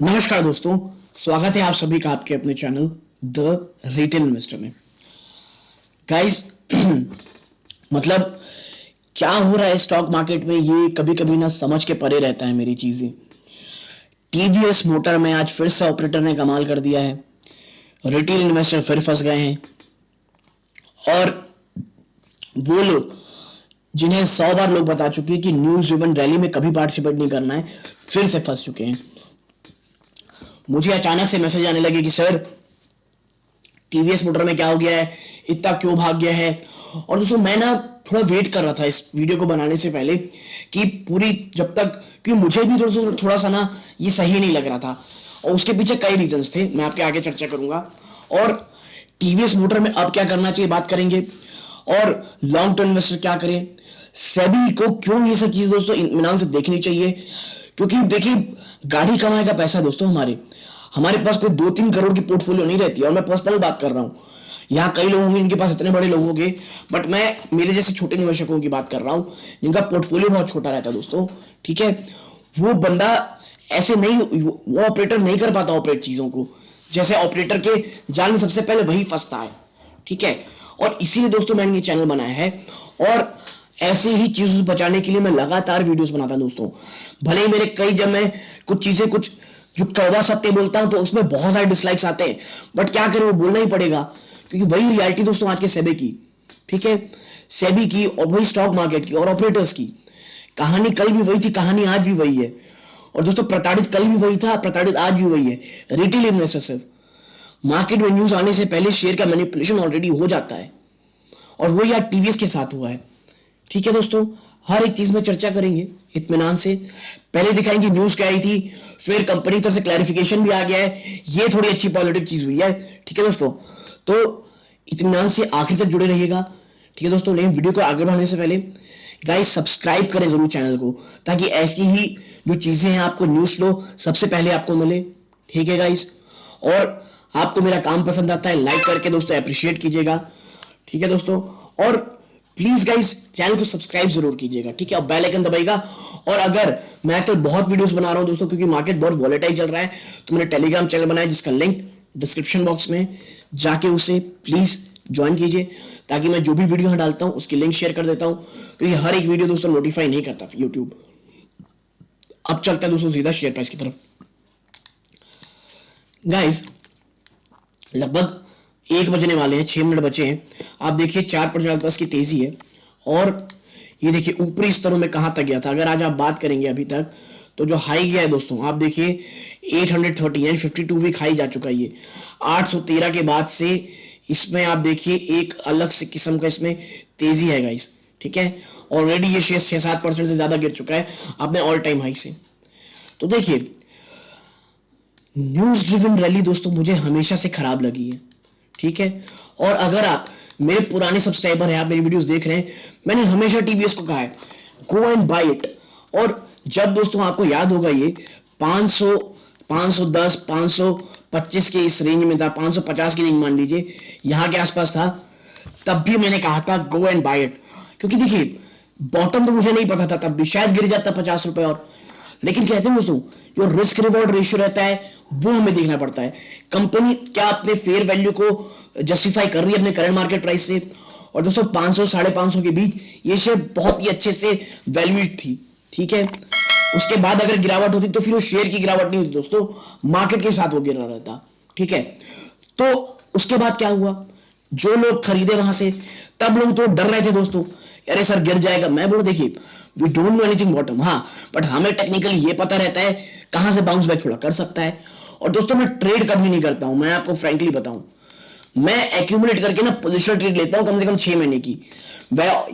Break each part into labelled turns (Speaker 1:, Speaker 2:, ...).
Speaker 1: नमस्कार दोस्तों, स्वागत है आप सभी का आपके अपने चैनल द रिटेल इन्वेस्टर में। गाइस मतलब क्या हो रहा है स्टॉक मार्केट में ये कभी कभी ना समझ के परे रहता है मेरी चीजें। टीवीएस मोटर में आज फिर से ऑपरेटर ने कमाल कर दिया है। रिटेल इन्वेस्टर फिर फंस गए हैं और वो लोग जिन्हें 100 बार लोग बता चुके हैं कि न्यूज ड्रिवन रैली में कभी पार्टिसिपेट नहीं करना है, फिर से फंस चुके हैं। मुझे अचानक से मैसेज आने लगे कि सर टीवीएस मोटर में क्या हो गया है, इतना क्यों भाग गया है। और दोस्तों मैं ना थोड़ा वेट कर रहा था इस वीडियो को बनाने से पहले कि पूरी जब तक, क्योंकि मुझे भी थोड़ा सा ना ये सही नहीं लग रहा था और उसके पीछे कई रीजंस थे, मैं आपके आगे चर्चा करूंगा। और टीवीएस मोटर में अब क्या करना चाहिए बात करेंगे, और लॉन्ग टर्म इन्वेस्टर क्या करें, सेबी को क्यों ये सब चीज दोस्तों इत्मीनान से देखनी चाहिए। क्योंकि देखिए गाड़ी कमाए का पैसा दोस्तों, हमारे पास कोई 2-3 करोड़ की पोर्टफोलियो नहीं रहती। और मैं पर्सनल बात कर रहा हूँ, यहाँ कई लोग होंगे इनके पास इतने बड़े लोग होंगे, बट मैं मेरे जैसे छोटे निवेशकों की बात कर रहा हूँ जिनका पोर्टफोलियो बहुत छोटा रहता है दोस्तों। ठीक है, वो बंदा ऐसे नहीं, वो ऑपरेटर नहीं कर पाता ऑपरेट चीजों को, जैसे ऑपरेटर के जाल में सबसे पहले वही फंसता है। ठीक है, और इसीलिए दोस्तों मैंने ये चैनल बनाया है और ऐसे ही चीजों से बचाने के लिए मैं लगातार वीडियोस बनाता हूं दोस्तों। भले ही मेरे कई, जब मैं कुछ चीजें कुछ जो कड़वा सत्य बोलता हूं तो उसमें बहुत सारे डिसलाइक्स आते हैं, बट क्या करें, वो बोलना ही पड़ेगा क्योंकि वही रियलिटी दोस्तों आज के सेबी की। ठीक है, सेबी की और वही स्टॉक मार्केट की और ऑपरेटर्स की कहानी कल भी वही थी, कहानी आज भी वही है। और दोस्तों प्रताड़ित कल भी वही था, प्रताड़ित आज भी वही है। रिटेल इन्वेस्टर सिर्फ मार्केट में न्यूज आने से पहले शेयर का मैनिपुलेशन ऑलरेडी हो जाता है और वो यार टीवीएस के साथ हुआ है। ठीक है दोस्तों, हर एक चीज में चर्चा करेंगे इत्मीनान से। पहले दिखाएंगे न्यूज क्या आई थी, फिर कंपनी की तरफ से क्लैरिफिकेशन भी आ गया है, ये थोड़ी अच्छी पॉजिटिव चीज हुई है। ठीक है दोस्तों, तो इत्मीनान से आखिर तक जुड़े रहिएगा। ठीक है दोस्तों, लेकिन वीडियो को आगे बढ़ाने से पहले गाइस सब्सक्राइब करें जरूर चैनल को, ताकि ऐसी ही जो चीजें हैं आपको न्यूज फ्लो सबसे पहले आपको मिले। ठीक है गाइस, और आपको मेरा काम पसंद आता है लाइक करके दोस्तों अप्रिशिएट कीजिएगा। ठीक है दोस्तों, और प्लीज गाइस चैनल को सब्सक्राइब जरूर कीजिएगा। ठीक है, और बेल आइकन दबाइएगा। और अगर मैं तो बहुत वीडियोस बना रहा हूं दोस्तों, क्योंकि मार्केट बहुत वॉलेटाइल चल रहा है, तो मैंने टेलीग्राम चैनल बनाया जिसका लिंक डिस्क्रिप्शन बॉक्स में, जाके उसे प्लीज ज्वाइन कीजिए, ताकि मैं जो भी वीडियो डालता हूं उसकी लिंक शेयर कर देता हूं, क्योंकि हर एक वीडियो दोस्तों नोटिफाई नहीं करता यूट्यूब। अब चलता है दोस्तों सीधा शेयर प्राइस की तरफ। गाइस लगभग 1 बजने वाले हैं, 6 मिनट बचे हैं। आप देखिए 4% प्लस की तेजी है और ये देखिए ऊपरी स्तरों में कहां तक गया था। अगर आज आप बात करेंगे अभी तक, तो जो हाई गया है दोस्तों आप देखिए 830 यानी 52 वीक हाई जा चुका है ये 813 के बाद से। इसमें आप देखिए एक अलग से किस्म का इसमें तेजी है गाइस। ठीक है, ऑलरेडी ये शेयर 6-7% से ज्यादा गिर चुका है अपने ऑल टाइम हाई से। तो देखिए न्यूज ड्रिवन रैली दोस्तों मुझे हमेशा से खराब लगी है। ठीक है, और अगर आप मेरे पुराने सब्सक्राइबर हैं, आप मेरी वीडियोस देख रहे हैं, मैंने हमेशा टीवीएस को कहा है गो एंड बाय इट। और जब दोस्तों आपको याद होगा ये 500 510 525 के इस रेंज में था, 550 की रेंज मान लीजिए यहाँ के आसपास था, तब भी मैंने कहा था गो एंड बाय इट। क्योंकि देखिए बॉटम तो मुझे नहीं पता था, तब भी शायद गिर जाता 50 रुपए और, लेकिन कहते हैं दोस्तों जो रिस्क रिवॉर्ड रेशियो रहता है वो हमें देखना पड़ता है। कंपनी क्या अपने फेयर वैल्यू को जस्टिफाई कर रही है अपने करंट मार्केट प्राइस से। और दोस्तों 500 550 के बीच ये शेयर बहुत ही अच्छे से वैल्यूड थी। ठीक है, उसके बाद अगर गिरावट होती तो फिर वो शेयर की गिरावट नहीं होती दोस्तों, मार्केट के साथ वो गिर रहा रहता। ठीक है, तो उसके बाद क्या हुआ, जो लोग खरीदे वहां से, तब लोग तो डर रहे थे दोस्तों, अरे सर गिर जाएगा। मैं बोला देखिए we don't know anything bottom, हाँ बट हमें टेक्निकली ये पता रहता है कहां से बाउंस बैक थोड़ा कर सकता है। और दोस्तों मैं ट्रेड कभी नहीं करता हूं, मैं आपको फ्रैंकली बताऊं, मैं एक्यूमुलेट करके ना पोजिशनल ट्रेड लेता हूं कम से कम 6 महीने की,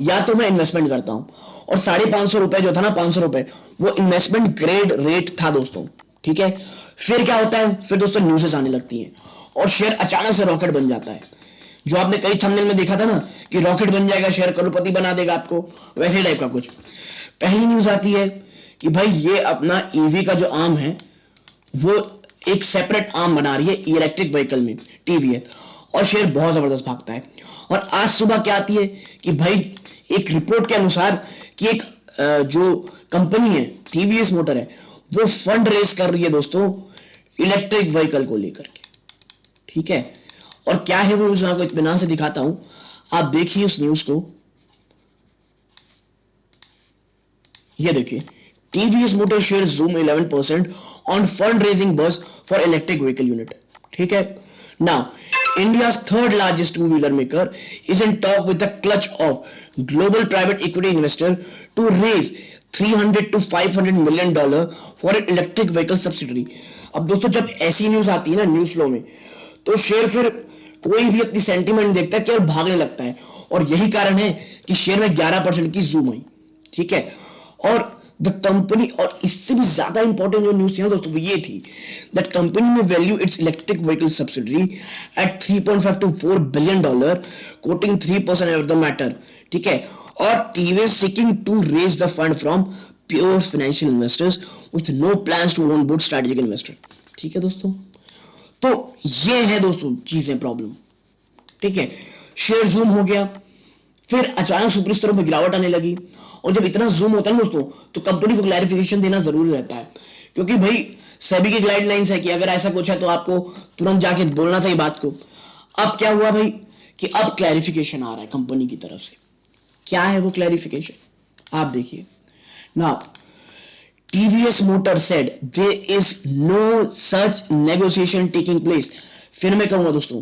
Speaker 1: या तो मैं इन्वेस्टमेंट करता हूं। और 550 रुपए जो था ना, 500 रुपए, वो इन्वेस्टमेंट ग्रेड रेट था दोस्तों। ठीक है, फिर क्या होता है, फिर दोस्तों न्यूज़ेस आने लगती हैं और शेयर अचानक से रॉकेट बन जाता है। जो आपने कई थंबनेल में देखा था ना कि रॉकेट बन जाएगा शेयर, करोड़पति बना देगा आपको, वैसे टाइप का कुछ। पहली न्यूज आती है कि भाई ये अपना ईवी का जो आर्म है वो एक सेपरेट आर्म बना रही है इलेक्ट्रिक व्हीकल में, टीवीएस, और शेयर बहुत जबरदस्त भागता है। और आज सुबह क्या आती है कि भाई एक रिपोर्ट के अनुसार कि एक जो कंपनी है टीवीएस मोटर है, वो फंड रेस कर रही है दोस्तों इलेक्ट्रिक व्हीकल को लेकर के, ठीक है। और क्या है वो न्यूज, मैं आपको इत्मीनान से दिखाता हूं, आप देखिए उस न्यूज को। ये देखिए, TVS motor share zoom 11% on fund raising बस फॉर इलेक्ट्रिक व्हीकल यूनिट, ठीक है। Now India's third largest two-wheeler maker is in talk with the clutch of global private equity investor to raise 300 to 500 million dollar for an electric vehicle subsidiary। अब दोस्तों जब ऐसी news आती है ना news flow में, तो शेयर फिर कोई भी अपनी सेंटीमेंट देखता है कि और भागने लगता है, और यही कारण है कि शेयर में 11% की जूम आई, ठीक है। और द कंपनी, और इससे भी ज्यादा इंपॉर्टेंट जो न्यूज थी ना दोस्तों वो ये थी, दैट कंपनी में value its electric vehicle subsidiary at 3.5 to 4 billion dollar, quoting 3% of the matter, ठीक है। और TVS seeking to raise the fund from pure financial investors with no plans to on board strategic investor, ठीक है दोस्तों। तो ये है दोस्तों चीजें, प्रॉब्लम, ठीक है। शेयर जूम हो गया, फिर अचानक सुपर स्तरों में गिरावट आने लगी, और जब इतना जूम होता है ना दोस्तों, तो कंपनी को क्लैरिफिकेशन देना जरूरी रहता है, क्योंकि भाई सेबी की गाइडलाइंस है कि अगर ऐसा कुछ है तो आपको तुरंत जाके बोलना था ये बात को। अब क्या हुआ भाई कि अब क्लैरिफिकेशन आ रहा है कंपनी की तरफ से। क्या है वो क्लैरिफिकेशन, आप देखिए ना। TVS Motor said there is no such negotiation taking place। फिर मैं कहूंगा दोस्तों,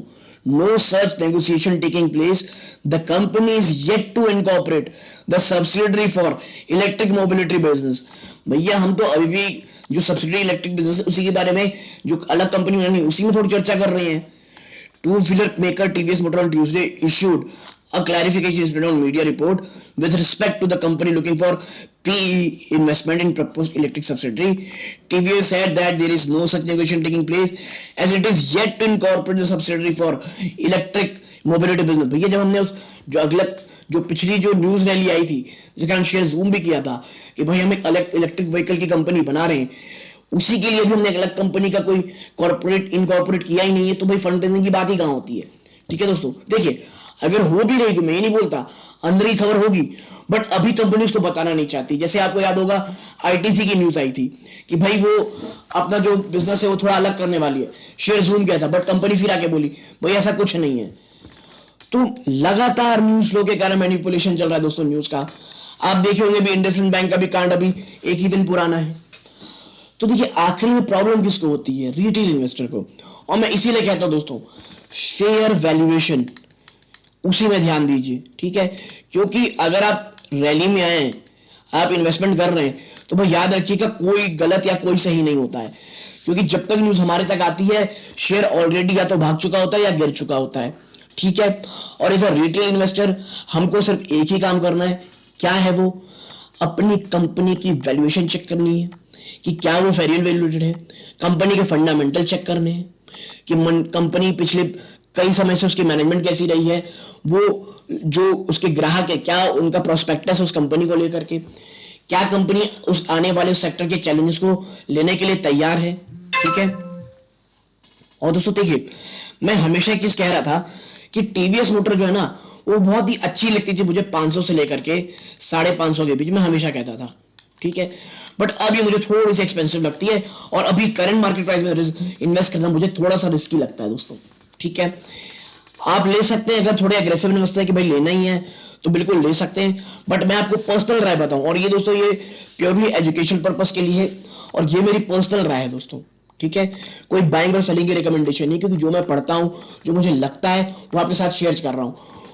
Speaker 1: no such negotiation taking place। The company is yet to incorporate the subsidiary for electric mobility business। भैया हम तो अभी भी जो सब्सिडरी इलेक्ट्रिक बिजनेस उसी के बारे में, जो अलग कंपनी बनानी उसी में थोड़ी चर्चा कर रहे हैं। Two-wheeler maker TVS Motor on Tuesday issued a clarification spread on media report with respect to the company looking for PE investment in proposed electric subsidiary। TVS said that there is no such negotiation taking place as it is yet to incorporate the subsidiary for electric mobility business। भैया जब हमने उस जो अगला जो पिछली जो news rally आई थी, जिसके कारण शेयर जूम भी किया था कि भाई हम एक इलेक्ट्रिक व्हीकल की कंपनी बना रहे हैं, उसी के लिए भी हमने एक अलग कंपनी का कोई कॉर्पोरेट इनकॉर्पोरेट किया ही नहीं है, तो भाई फंड रेजिंग की बात ही कहां होती है, ठीक है दोस्तों। देखिए अगर हो भी रहेगी, मैं ये नहीं बोलता, अंदर ही खबर होगी, बट अभी कंपनी उसको बताना नहीं चाहती। जैसे आपको याद होगा आईटीसी की न्यूज आई थी कि भाई वो अपना जो बिजनेस है वो थोड़ा अलग करने वाली है, शेयर जूम किया था, बट कंपनी फिर आके बोली भाई ऐसा कुछ नहीं है। तो लगातार न्यूज फ्लो के कारण मैनिपुलेशन चल रहा है दोस्तों न्यूज का। आप देखे होंगे भी इंडसइंड बैंक का भी कांड अभी एक ही दिन पुराना है। तो देखिए आखिर में प्रॉब्लम किसको होती है, रिटेल इन्वेस्टर को। और मैं इसीलिए कहता हूं दोस्तों, शेयर वैल्यूएशन उसी में ध्यान दीजिए, ठीक है। क्योंकि अगर आप रैली में आए, आप इन्वेस्टमेंट कर रहे हैं, तो भाई याद रखिएगा कोई गलत या कोई सही नहीं होता है, क्योंकि जब तक न्यूज हमारे तक आती है शेयर ऑलरेडी या तो भाग चुका होता है या गिर चुका होता है, ठीक है। और एज अ रिटेल इन्वेस्टर हमको सिर्फ एक ही काम करना है, क्या है वो, अपनी कंपनी की वैल्यूएशन चेक करनी है कि क्या वो फेयर वैल्यूएटेड है, कंपनी के फंडामेंटल चेक करने हैं कि कंपनी पिछले कई समय से उसकी मैनेजमेंट कैसी रही है, वो जो उसके ग्राहक है क्या उनका प्रोस्पेक्टस उस कंपनी को लेकर के, क्या कंपनी उस आने वाले सेक्टर के चैलेंजेस को लेने के लिए तैयार है, ठीक है। और दोस्तों देखिए मैं हमेशा एक चीज कह रहा था कि टीवीएस मोटर जो है ना वो बहुत ही अच्छी लगती थी मुझे 500 से लेकर के 550 के बीच में, हमेशा कहता था, ठीक है। बट अब ये मुझे थोड़ी सी एक्सपेंसिव लगती है, और अभी करंट मार्केट प्राइस में इन्वेस्ट करना मुझे थोड़ा सा रिस्की लगता है दोस्तों, ठीक है। आप ले सकते हैं अगर थोड़े अग्रेसिव इन्वेस्टर है कि भाई लेना ही है तो बिल्कुल ले सकते हैं, बट मैं आपको पर्सनल राय बताऊं, और ये दोस्तों ये प्योरली एजुकेशन पर्पस के लिए है, और ये मेरी पर्सनल राय है दोस्तों, ठीक है। कोई बाइंग और सेलिंग की रिकमेंडेशन नहीं, क्योंकि जो मैं पढ़ता हूं, जो मुझे लगता है वो आपके साथ शेयर कर रहा हूं।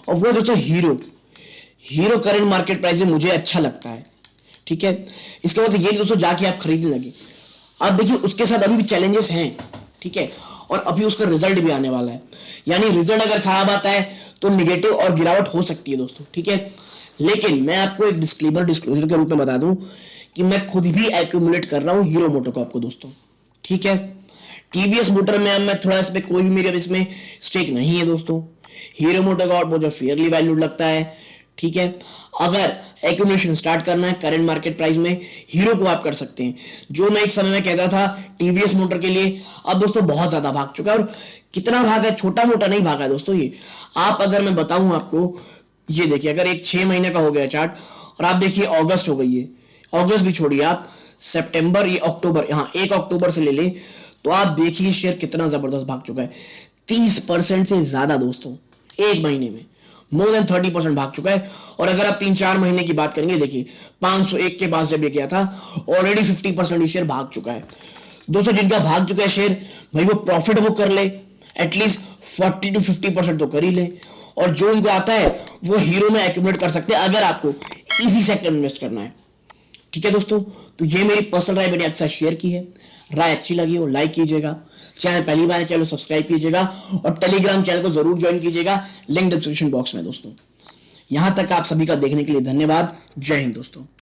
Speaker 1: और वो दोस्तों हीरो करंट मार्केट प्राइस में मुझे अच्छा लगता है, ठीक है। इसके बाद ये दोस्तों जाके आप खरीदने लगे, आप देखिए उसके साथ अभी भी चैलेंजेस हैं, ठीक है। और अभी उसका रिजल्ट भी आने वाला है, यानी रिजल्ट अगर खराब आता है तो निगेटिव और गिरावट हो सकती है दोस्तों, ठीक है। लेकिन मैं आपको एक डिस्क्लोजर के रूप में बता दूं कि मैं खुद भी एक्यूमुलेट कर रहा हूं हीरो मोटर को आपको दोस्तों, ठीक है। टीवीएस मोटर में अब मैं थोड़ा इस पे कोई भी मेरे इसमें स्टेक नहीं है दोस्तों। हीरो मोटर का और मुझे फेयरली वैल्यूड लगता है, ठीक है। अगर एक्यूमुलेशन स्टार्ट करना है करंट मार्केट प्राइस में, हीरो को आप कर सकते हैं। जो मैं एक समय में कहता था टीवीएस मोटर के लिए, अब दोस्तों बहुत ज्यादा भाग चुका है, और कितना भागा है, छोटा मोटा नहीं भागा है दोस्तों ये। आप अगर मैं बताऊं आपको, ये देखिए अगर एक 6 महीने का हो गया चार्ट, और आप देखिए अगस्त हो गई है, अगस्त भी छोड़िए आप, सितंबर, ये अक्टूबर, यहाँ 1 अक्टूबर से ले ले तो आप देखिए शेयर कितना जबरदस्त भाग चुका है, 30% से ज्यादा दोस्तों, एक महीने में मोर देन 30% भाग चुका है। और अगर आप 3-4 महीने की बात करेंगे, देखिए 501 के पास जब ये गया था, ऑलरेडी 50% शेयर भाग चुका है। दोस्तों जिनका भाग चुका है शेयर, भाई वो प्रॉफिट बुक कर ले, एटलीस्ट 40 to 50% तो कर ही ले। और जो उनको आता है वो हीरो में एक्यूमुलेट कर सकते हैं, अगर आपको इसी सेक्टर में इन्वेस्ट करना है। ठीक है दोस्तों, तो ये मेरी पर्सनल राय मैंने आपके साथ शेयर की है। राय अच्छी लगी हो लाइक कीजिएगा, चैनल पहली बार चैनल सब्सक्राइब कीजिएगा, और टेलीग्राम चैनल को जरूर ज्वाइन कीजिएगा, लिंक डिस्क्रिप्शन बॉक्स में दोस्तों। यहां तक आप सभी का देखने के लिए धन्यवाद। जय हिंद दोस्तों।